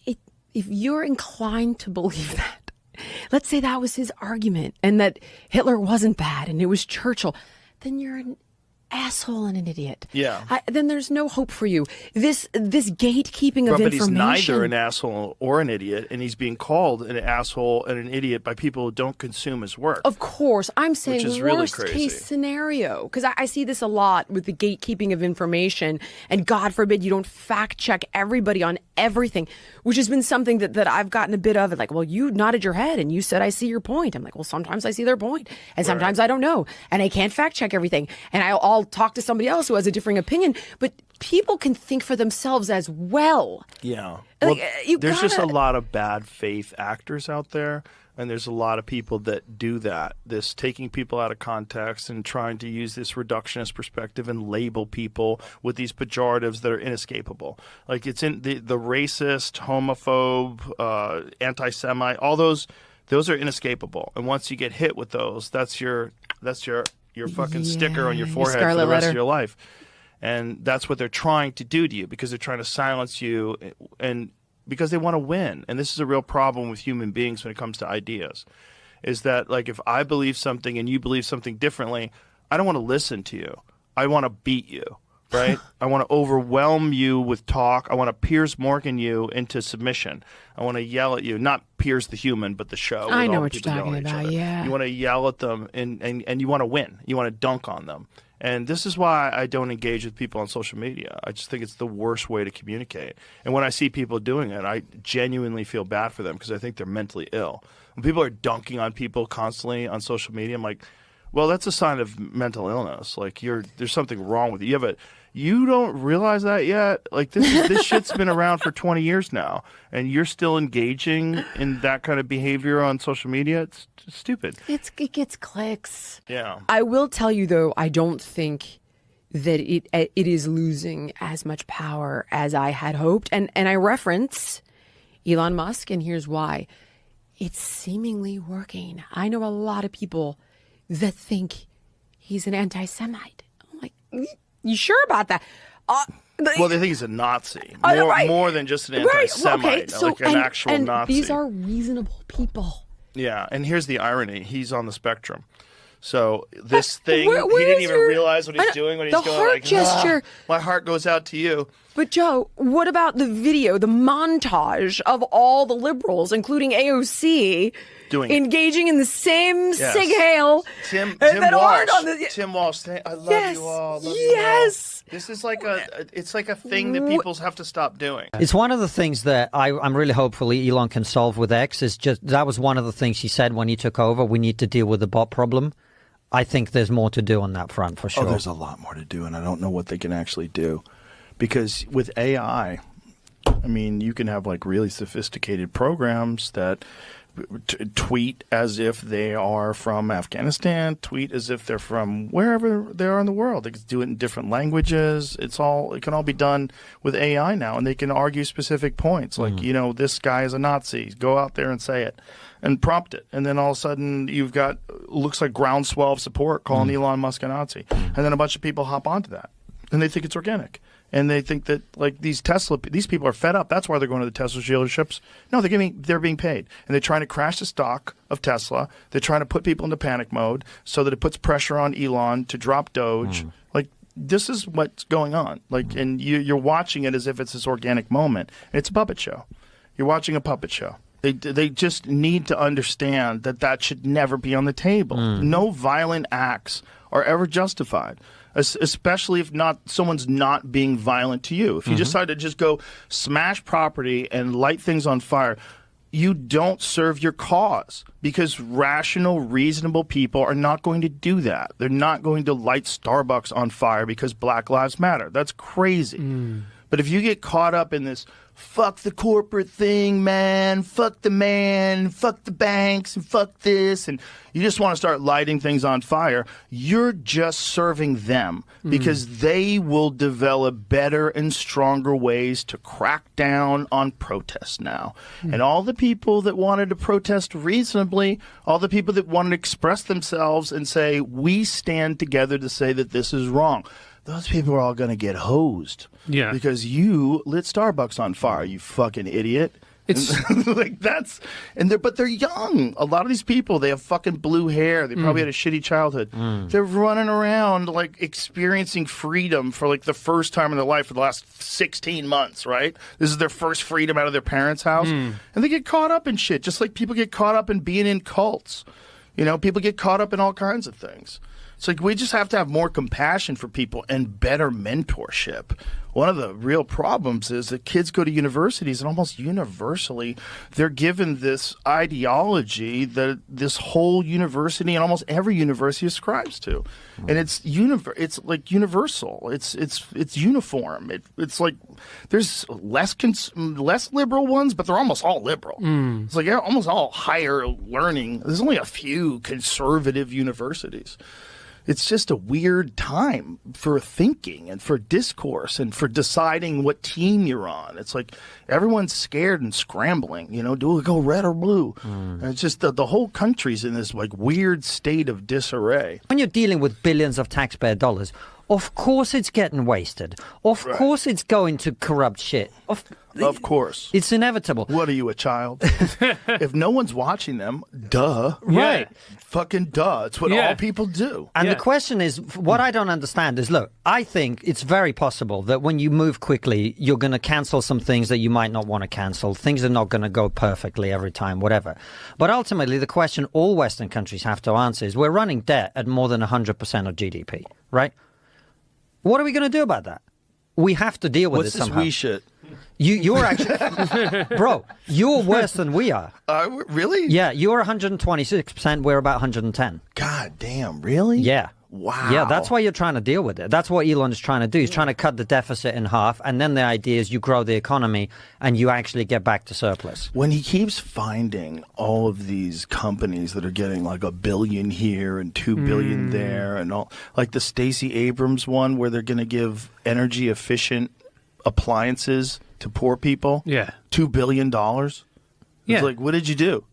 if you're inclined to believe that, let's say that was his argument and that Hitler wasn't bad and it was Churchill, then you're an asshole and an idiot. Yeah. Then there's no hope for you. This gatekeeping of but information. But he's neither an asshole or an idiot, and he's being called an asshole and an idiot by people who don't consume his work. Of course. I'm saying worst really case scenario, because I see this a lot with the gatekeeping of information, and God forbid you don't fact check everybody on everything, which has been something that I've gotten a bit of. Like, well, you nodded your head and you said, I see your point. I'm like, well, sometimes I see their point, and sometimes I don't know, and I can't fact check everything, and I'll talk to somebody else who has a differing opinion, but people can think for themselves as well. Yeah. Like, well, there's just a lot of bad faith actors out there, and there's a lot of people that do that, this taking people out of context and trying to use this reductionist perspective and label people with these pejoratives that are inescapable. Like, it's in the racist, homophobe, anti-Semite, all those are inescapable. And once you get hit with those, that's your fucking sticker on your forehead for the rest of your life. And that's what they're trying to do to you, because they're trying to silence you, and because they want to win. And this is a real problem with human beings when it comes to ideas, is that, like, if I believe something and you believe something differently, I don't want to listen to you. I want to beat you, right? I want to overwhelm you with talk. I want to Piers Morgan you into submission. I want to yell at you, not Piers the human, but the show. I know what you're talking about, yeah. You want to yell at them, and you want to win. You want to dunk on them. And this is why I don't engage with people on social media. I just think it's the worst way to communicate. And when I see people doing it, I genuinely feel bad for them, because I think they're mentally ill. When people are dunking on people constantly on social media, I'm like, well, that's a sign of mental illness. Like, there's something wrong with you. You don't realize that yet? Like, this shit's been around for 20 years now, and you're still engaging in that kind of behavior on social media? It's stupid. It gets clicks. Yeah. I will tell you, though, I don't think that it is losing as much power as I had hoped. And I reference Elon Musk, and here's why. It's seemingly working. I know a lot of people that think he's an anti-Semite. I'm like, you sure about that? Well, they think he's a Nazi. More than just an Right. anti-Semite, Okay. like an actual Nazi. These are reasonable people. Yeah, and here's the irony. He's on the spectrum. So this thing, where he didn't is even realize what he's doing when he's the going heart like, gesture. My heart goes out to you. But Joe, what about the video, the montage of all the liberals, including AOC, engaging in the same sig hail? Tim Walsh. Tim Walsh. I love you all. Yes. This is like it's like a thing that people have to stop doing. It's one of the things that I'm really hopeful Elon can solve with X. Is just that was one of the things he said when he took over. We need to deal with the bot problem. I think there's more to do on that front for sure. Oh, there's a lot more to do, and I don't know what they can actually do. Because with AI, I mean, you can have like really sophisticated programs that tweet as if they are from Afghanistan, tweet as if they're from wherever they are in the world. They can do it in different languages. It can all be done with AI now, and they can argue specific points. Like, this guy is a Nazi. Go out there and say it and prompt it. And then all of a sudden you've got, looks like groundswell of support calling Elon Musk a Nazi. And then a bunch of people hop onto that, and they think it's organic. And they think that, like, these people are fed up. That's why they're going to the Tesla dealerships. No, they're being paid. And they're trying to crash the stock of Tesla. They're trying to put people into panic mode so that it puts pressure on Elon to drop Doge. Like, this is what's going on. Like, and you're watching it as if it's this organic moment. And it's a puppet show. You're watching a puppet show. They just need to understand that should never be on the table. No violent acts are ever justified. Especially if someone's not being violent to you. If you decide to just go smash property and light things on fire, you don't serve your cause, because rational, reasonable people are not going to do that. They're not going to light Starbucks on fire because Black Lives Matter. That's crazy. But if you get caught up in this, fuck the corporate thing, man, fuck the banks, and fuck this, and you just want to start lighting things on fire, you're just serving them, because they will develop better and stronger ways to crack down on protests now. And all the people that wanted to protest reasonably, all the people that wanted to express themselves and say, we stand together to say that this is wrong, those people are all going to get hosed. Yeah. Because you lit Starbucks on fire, you fucking idiot. It's like but they're young. A lot of these people, they have fucking blue hair. They probably had a shitty childhood. They're running around like experiencing freedom for like the first time in their life for the last 16 months, right? This is their first freedom out of their parents' house. And they get caught up in shit, just like people get caught up in being in cults. You know, people get caught up in all kinds of things. It's like we just have to have more compassion for people and better mentorship. One of the real problems is that kids go to universities and almost universally they're given this ideology that this whole university and almost every university ascribes to. And it's like universal. It's uniform. It's like there's less liberal ones, but they're almost all liberal. It's like almost all higher learning. There's only a few conservative universities. It's just a weird time for thinking and for discourse and for deciding what team you're on. It's like everyone's scared and scrambling, you know, do we go red or blue? And it's just the whole country's in this like weird state of disarray. When you're dealing with billions of taxpayer dollars, of course it's getting wasted. Of course it's going to corrupt shit. Of course. It's inevitable. What are you, a child? If no one's watching them, duh. Right. Fucking duh. It's what all people do. And the question is, what I don't understand is, look, I think it's very possible that when you move quickly, you're going to cancel some things that you might not want to cancel. Things are not going to go perfectly every time, whatever. But ultimately, the question all Western countries have to answer is, we're running debt at more than 100% of GDP, right? What are we going to do about that? We have to deal with it somehow. What's this we shit? You're actually, bro, you're worse than we are. Really? Yeah, you're 126%. We're about 110. God damn, really? Yeah. Wow. Yeah, that's why you're trying to deal with it. That's what Elon is trying to do. He's trying to cut the deficit in half, and then the idea is you grow the economy and you actually get back to surplus. When he keeps finding all of these companies that are getting like $1 billion here and $2 billion there, and all, like the Stacey Abrams one where they're going to give energy efficient appliances to poor people. Yeah. $2 billion. It's like, what did you do?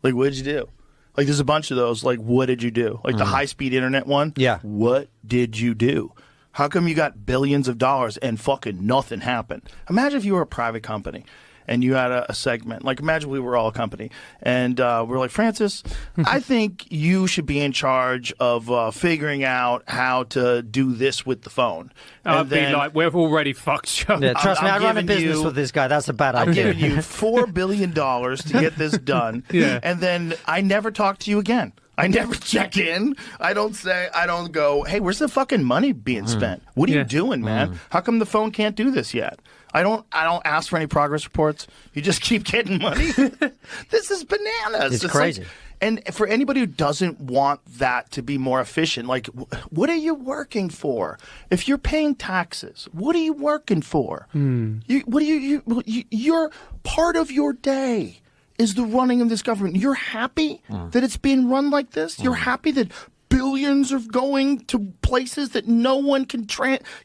Like, what did you do? Like, there's a bunch of those. Like, what did you do? Like the high-speed internet one. Yeah. What did you do? How come you got billions of dollars and fucking nothing happened? Imagine if you were a private company and you had a segment. Like, imagine we were all a company. And we're like, Francis, I think you should be in charge of figuring out how to do this with the phone. I'd be like, we've already fucked you. Yeah, trust me, I run a giving business you- with this guy. That's a bad I'm idea. giving you $4 billion to get this done. And then I never talk to you again. I never check in. I don't go, hey, where's the fucking money being spent? What are you doing, man? How come the phone can't do this yet? I don't ask for any progress reports. You just keep getting money. This is bananas. It's crazy. Like, and for anybody who doesn't want that to be more efficient, like, what are you working for? If you're paying taxes, what are you working for? You're part of your day is the running of this government. You're happy that it's being run like this? You're happy that billions are going to places that no one can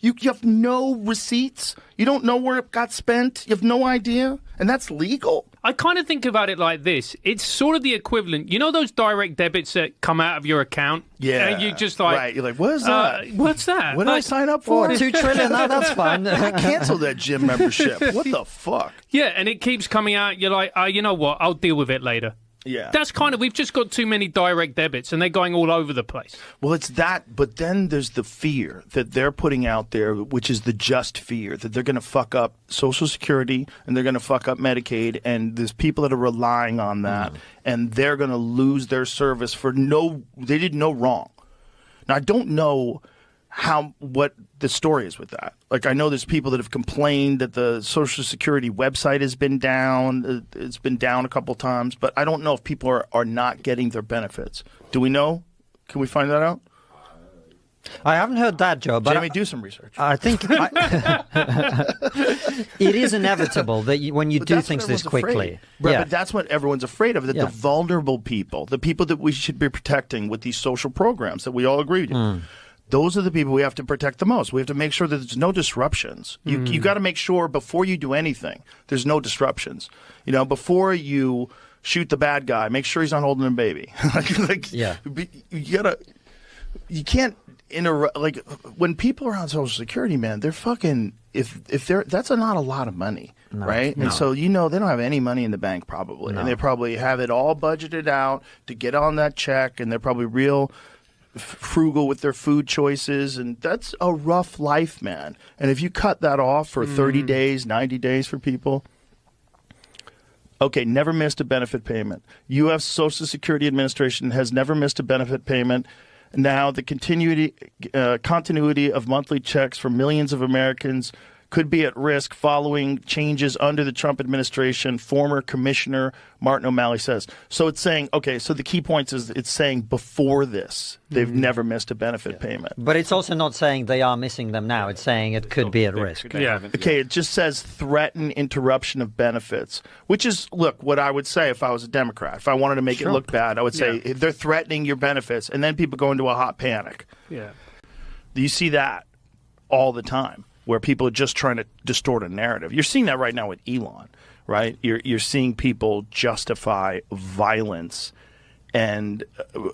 you have no receipts. You don't know where it got spent. You have no idea. And that's legal. I kind of think about it like this. It's sort of the equivalent. You know those direct debits that come out of your account? Yeah. And you just like... Right. You're like, what is that? What's that? What did I sign up for? $2 trillion, that's fine. I canceled that gym membership. What the fuck? Yeah, and it keeps coming out. You're like, you know what? I'll deal with it later. Yeah. That's kind of, we've just got too many direct debits and they're going all over the place. Well, it's that, but then there's the fear that they're putting out there, which is the just fear that they're going to fuck up Social Security and they're going to fuck up Medicaid, and there's people that are relying on that, and they're going to lose their service for they did no wrong. Now, I don't know what the story is with that. Like, I know there's people that have complained that the Social Security website has been down. It's been down a couple times, but I don't know if people are not getting their benefits. Do we know? Can we find that out? I haven't heard that, Joe, but Jamie, do some research. I think it is inevitable that when you But do that's things what this everyone's quickly. afraid. Right, but that's what everyone's afraid of, that the vulnerable people, the people that we should be protecting with these social programs that we all agree to. Those are the people we have to protect the most. We have to make sure that there's no disruptions. You got to make sure before you do anything, there's no disruptions. You know, before you shoot the bad guy, make sure he's not holding a baby. You can't like when people are on Social Security, man, they're fucking if they're that's not a lot of money, right? And so they don't have any money in the bank probably, and they probably have it all budgeted out to get on that check, and they're probably real frugal with their food choices, and that's a rough life, man. And if you cut that off for 30 days, 90 days for people. Okay, never missed a benefit payment. U.S. Social Security Administration has never missed a benefit payment. Now, the continuity of monthly checks for millions of Americans could be at risk following changes under the Trump administration, former Commissioner Martin O'Malley says. So it's saying, okay, so the key points is it's saying before this, they've never missed a benefit payment. But it's also not saying they are missing them now. It's saying it could be at risk. Yeah. Okay, it just says threaten interruption of benefits, which is, look, what I would say if I was a Democrat. If I wanted to make it look bad, I would say they're threatening your benefits, and then people go into a hot panic. Yeah. You see that all the time, where people are just trying to distort a narrative. You're seeing that right now with Elon, right? You're seeing people justify violence and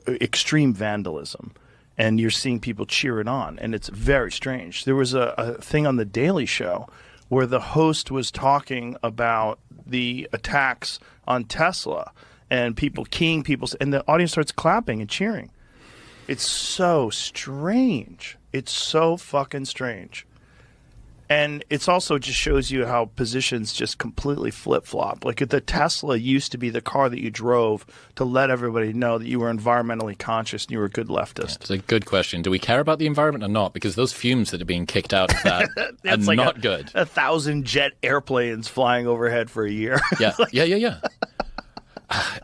extreme vandalism, and you're seeing people cheer it on, and it's very strange. There was a thing on The Daily Show where the host was talking about the attacks on Tesla and people keying people, and the audience starts clapping and cheering. It's so strange. It's so fucking strange. And it's also just shows you how positions just completely flip-flop. Like the Tesla used to be the car that you drove to let everybody know that you were environmentally conscious and you were a good leftist. It's a good question. Do we care about the environment or not? Because those fumes that are being kicked out of that are like not good. 1,000 jet airplanes flying overhead for a year. Yeah, yeah.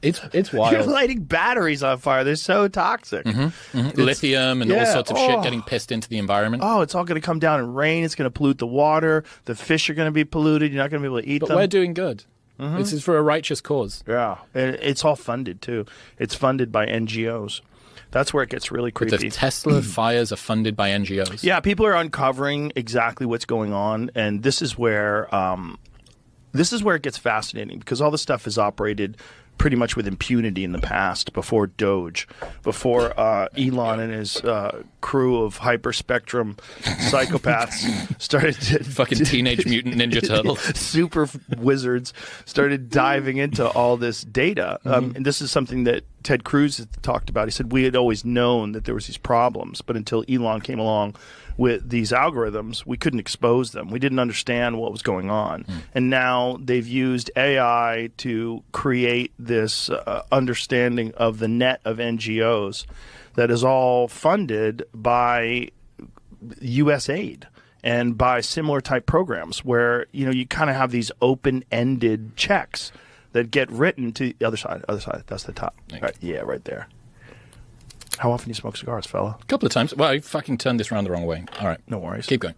It's wild. You're lighting batteries on fire. They're so toxic. Lithium and all sorts of shit getting pissed into the environment. Oh, it's all going to come down in rain. It's going to pollute the water. The fish are going to be polluted. You're not going to be able to eat But them. we're doing good. This is for a righteous cause. Yeah. It's all funded, too. It's funded by NGOs. That's where it gets really But creepy. the Tesla fires are funded by NGOs. Yeah, people are uncovering exactly what's going on, and this is where it gets fascinating, because all this stuff is operated pretty much with impunity in the past, before Doge, before Elon and his crew of hyperspectrum psychopaths started to Fucking Teenage Mutant Ninja Turtles. super wizards started diving into all this data. And this is something that Ted Cruz talked about. He said, we had always known that there was these problems, but until Elon came along with these algorithms, we couldn't expose them. We didn't understand what was going on. And now they've used AI to create this understanding of the net of NGOs that is all funded by U.S. aid and by similar type programs where, you kind of have these open-ended checks that get written to the other side. That's the top. Right, yeah, right there. How often do you smoke cigars, fella? A couple of times. Well, I fucking turned this around the wrong way. All right. No worries. Keep going.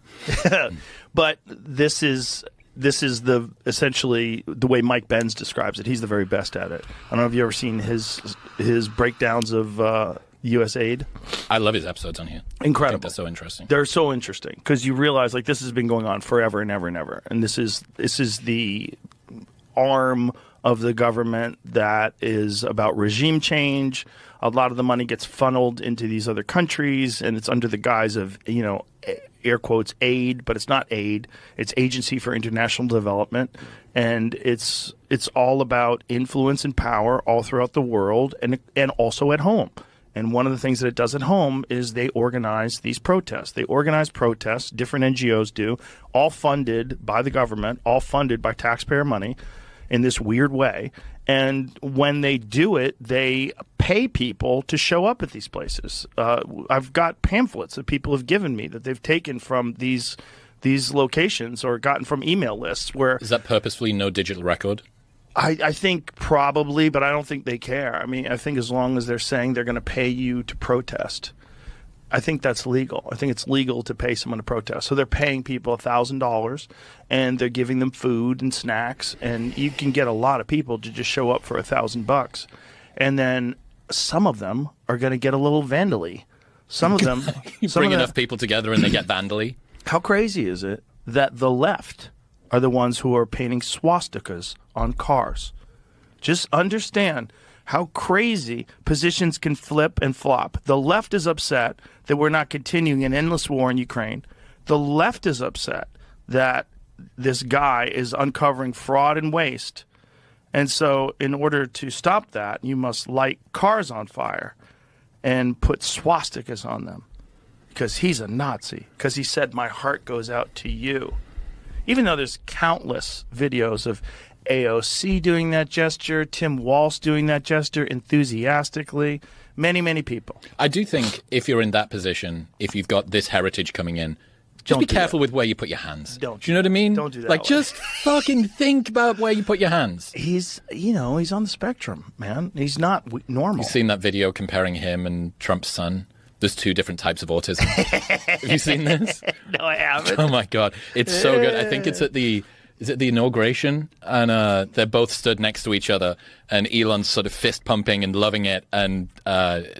But this is the essentially the way Mike Benz describes it. He's the very best at it. I don't know if you've ever seen his breakdowns of U.S. aid. I love his episodes on here. Incredible. I think they're so interesting. They're so interesting because you realize like this has been going on forever and ever and ever, and this is the arm of the government that is about regime change. A lot of the money gets funneled into these other countries, and it's under the guise of, air quotes, aid, but it's not aid. It's Agency for International Development, and it's all about influence and power all throughout the world and also at home. And one of the things that it does at home is they organize these protests. They organize protests, different NGOs do, all funded by the government, all funded by taxpayer money in this weird way. And when they do it, they pay people to show up at these places. I've got pamphlets that people have given me that they've taken from these locations or gotten from email lists where... Is that purposefully no digital record? I think probably, but I don't think they care. I mean, I think as long as they're saying they're going to pay you to protest, I think that's legal. I think it's legal to pay someone to protest. So they're paying people $1,000 and they're giving them food and snacks, and you can get a lot of people to just show up for $1,000. And then some of them are going to get a little vandally. Some of them Bring enough people together and they get vandally. How crazy is it that the left are the ones who are painting swastikas on cars? Just understand how crazy positions can flip and flop. The left is upset that we're not continuing an endless war in Ukraine. The left is upset that this guy is uncovering fraud and waste. And so in order to stop that, you must light cars on fire and put swastikas on them because he's a Nazi, because he said, my heart goes out to you. Even though there's countless videos of AOC doing that gesture, Tim Walsh doing that gesture enthusiastically, many, many people. I do think if you're in that position, if you've got this heritage coming in, just Don't be do careful that. with where you put your hands. Don't do you know what I mean? Don't do that Like, way. just fucking think about where you put your hands. He's on the spectrum, man. He's not normal. You've seen that video comparing him and Trump's son? There's 2 different types of autism. Have you seen this? No, I haven't. Oh my God. It's so good. I think it's at the inauguration? And they're both stood next to each other and Elon's sort of fist pumping and loving it. And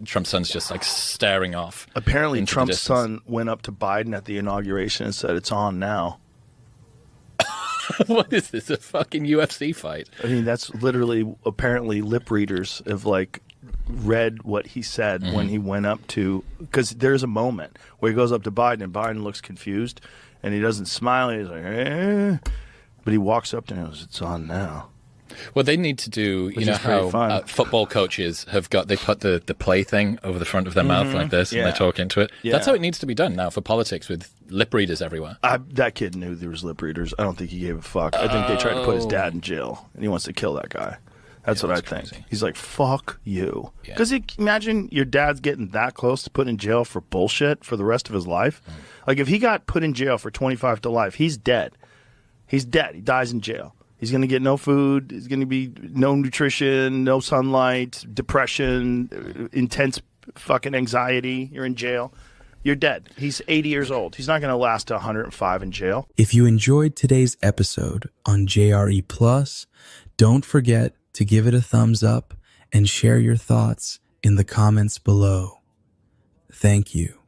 Trump's son's just like staring off. Apparently, into the Trump's distance. son went up to Biden at the inauguration and said, it's on now. What is this? A fucking UFC fight? I mean, that's literally, apparently, lip readers have like read what he said when he went up to, because there's a moment where he goes up to Biden and Biden looks confused and he doesn't smile. He's like, eh. But he walks up to him and goes, it's on now. Well, they need to do, Which you know is pretty how fun. football coaches they put the play thing over the front of their mouth like this and Yeah. they talk into it. Yeah. That's how it needs to be done now for politics with lip readers everywhere. That kid knew there was lip readers. I don't think he gave a fuck. I think they tried to put his dad in jail and he wants to kill that guy. That's what I think. crazy. He's like, fuck you. Yeah. Because imagine your dad's getting that close to put in jail for bullshit for the rest of his life. Like, if he got put in jail for 25 to life, he's dead. He's dead. He dies in jail. He's going to get no food. There's going to be no nutrition, no sunlight, depression, intense fucking anxiety. You're in jail. You're dead. He's 80 years old. He's not going to last to 105 in jail. If you enjoyed today's episode on JRE Plus, don't forget to give it a thumbs up and share your thoughts in the comments below. Thank you.